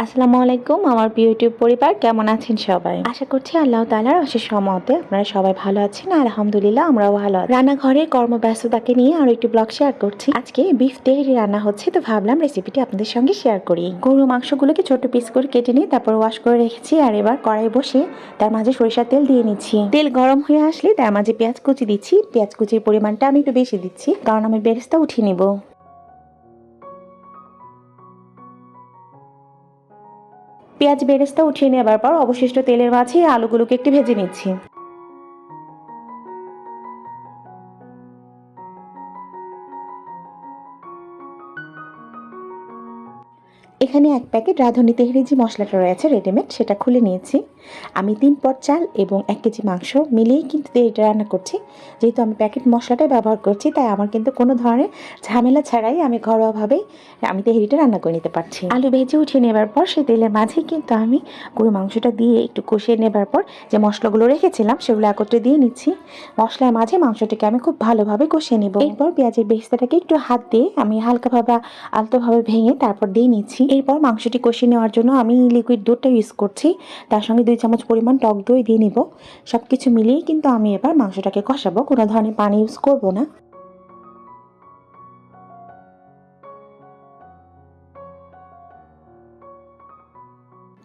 আসসালামু আলাইকুম আমার প্রিয় ইউটিউব পরিবার, কেমন আছেন সবাই? আশা করছি আল্লাহ তাআলার অশেষ রহমতে আপনারা সবাই ভালো আছেন। আলহামদুলিল্লাহ আমরাও ভালো আছি। রান্নাঘরে কর্মব্যস্ততাকে নিয়ে আরো একটি ব্লগ শেয়ার করছি। আজকে বিফ তেহরি রান্না হচ্ছে, তো ভাবলাম রেসিপিটি আপনাদের সঙ্গে শেয়ার করি। গরু মাংসগুলোকে ছোট পিস করে কেটে নিয়ে তারপর ওয়াশ করে রেখেছি। আর এবার কড়াই বসে তার মাঝে সরিষার তেল দিয়ে নিচ্ছি। তেল গরম হয়ে আসলে তার মাঝে পেঁয়াজ কুচি দিচ্ছি। পেঁয়াজ কুচির পরিমাণটা আমি একটু বেশি দিচ্ছি, কারণ আমি বেরেস্তা উঠিয়ে নিব। পেঁয়াজ বেরেস্তা উঠিয়ে নেবার পর অবশিষ্ট তেলের মাঝে আলুগুলোকে একটু ভেজে নিচ্ছি। এখানে এক প্যাকেট রাঁধুনি তেহরি যে মশলাটা রয়েছে রেডিমেড, সেটা খুলে নিয়েছি। আমি 3 পট চাল এবং 1 কেজি মাংস মিলিয়েই কিন্তু তেহরিটা রান্না করছি। যেহেতু আমি প্যাকেট মশলাটাই ব্যবহার করছি, তাই আমার কিন্তু কোনো ধরনের ঝামেলা ছাড়াই আমি ঘরোয়াভাবেই আমি তেহরিটা রান্না করে নিতে পারছি। আলু ভেজে উঠিয়ে নেবার পর সেই তেলের মাঝেই কিন্তু আমি গরু মাংসটা দিয়ে একটু কষিয়ে নেবার পর যে মশলাগুলো রেখেছিলাম সেগুলো একত্রে দিয়ে নিচ্ছি। মশলার মাঝে মাংসটাকে আমি খুব ভালোভাবে কষিয়ে নেব। এরপর পেঁয়াজের বেরেস্তাটাকে একটু হাত দিয়ে আমি হালকাভাবে আলতোভাবে ভেঙে তারপর দিয়ে নিচ্ছি। এরপর মাংসটি কষিয়ে নেওয়ার জন্য আমি লিকুইড দুধটা ইউজ করছি। তার সঙ্গে 2 চামচ পরিমাণ টক দই দিয়ে নিব। সব কিছু মিলিয়েই কিন্তু আমি এবার মাংসটাকে কষাবো, কোনো ধরনের পানি ইউজ করব না।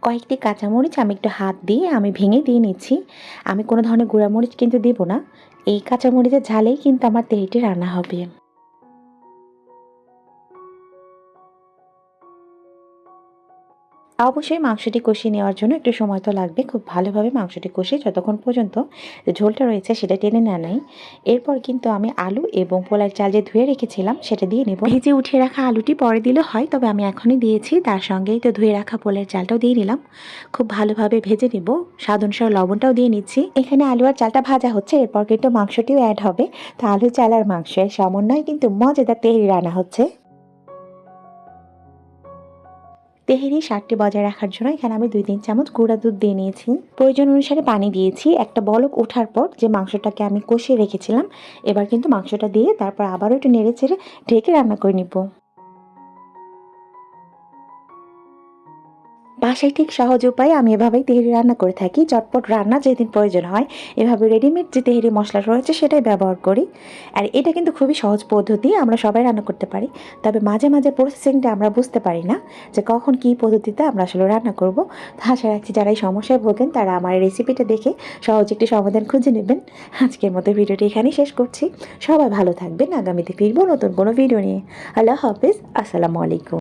কয়েকটি কাঁচামরিচ আমি একটু হাত দিয়ে আমি ভেঙে দিয়ে নিচ্ছি। আমি কোনো ধরনের গুঁড়ামরিচ কিন্তু দেব না। এই কাঁচামরিচের ঝালেই কিন্তু আমার তেলটি রান্না হবে। অবশ্যই মাংসটি কষিয়ে নেওয়ার জন্য একটু সময় তো লাগবে। খুব ভালোভাবে মাংসটি কষিয়ে যতক্ষণ পর্যন্ত যে ঝোলটা রয়েছে সেটা টেনে না নেয়। এরপর কিন্তু আমি আলু এবং পোলার চাল যে ধুয়ে রেখেছিলাম সেটা দিয়ে নেব। ভেজে উঠিয়ে রাখা আলুটি পরে দিলে হয়, তবে আমি এখনই দিয়েছি। তার সঙ্গেই তো ধুয়ে রাখা পোলার চালটাও দিয়ে নিলাম। খুব ভালোভাবে ভেজে নেব। স্বাদ অনুসারে লবণটাও দিয়ে নিচ্ছি। এখানে আলু আর চালটা ভাজা হচ্ছে, এরপর কিন্তু মাংসটিও অ্যাড হবে। তো আলু, চাল আর মাংসের সমন্বয়ে কিন্তু মজাদার তেহরি রান্না হচ্ছে। তেহেরি স্বাদটি বজায় রাখার জন্য এখানে আমি 2-3 চামচ গুঁড়া দুধ দিয়ে নিয়েছি। প্রয়োজন অনুসারে পানি দিয়েছি। একটা বলক ওঠার পর যে মাংসটাকে আমি কষিয়ে রেখেছিলাম, এবার কিন্তু মাংসটা দিয়ে তারপর আবারও একটু নেড়ে চেড়ে ঢেকে রান্না করে নিব। বাসায় ঠিক সহজ উপায়ে আমি এভাবেই তেহেরি রান্না করে থাকি। চটপট রান্না যেদিন প্রয়োজন হয় এভাবে রেডিমেড যে তেহেরি মশলা রয়েছে সেটাই ব্যবহার করি। আর এটা কিন্তু খুবই সহজ পদ্ধতি, আমরা সবাই রান্না করতে পারি। তবে মাঝে মাঝে প্রসেসিংটা আমরা বুঝতে পারি না যে কখন কী পদ্ধতিতে আমরা আসলে রান্না করব। তো আশা রাখছি যারা এই সমস্যায় ভোগেন তারা আমার এই রেসিপিটা দেখে সহজ একটি সমাধান খুঁজে নেবেন। আজকের মতো ভিডিওটি এখানেই শেষ করছি। সবাই ভালো থাকবেন। আগামীতে ফিরবো নতুন কোনো ভিডিও নিয়ে। আল্লাহ হাফিজ। আসসালামু আলাইকুম।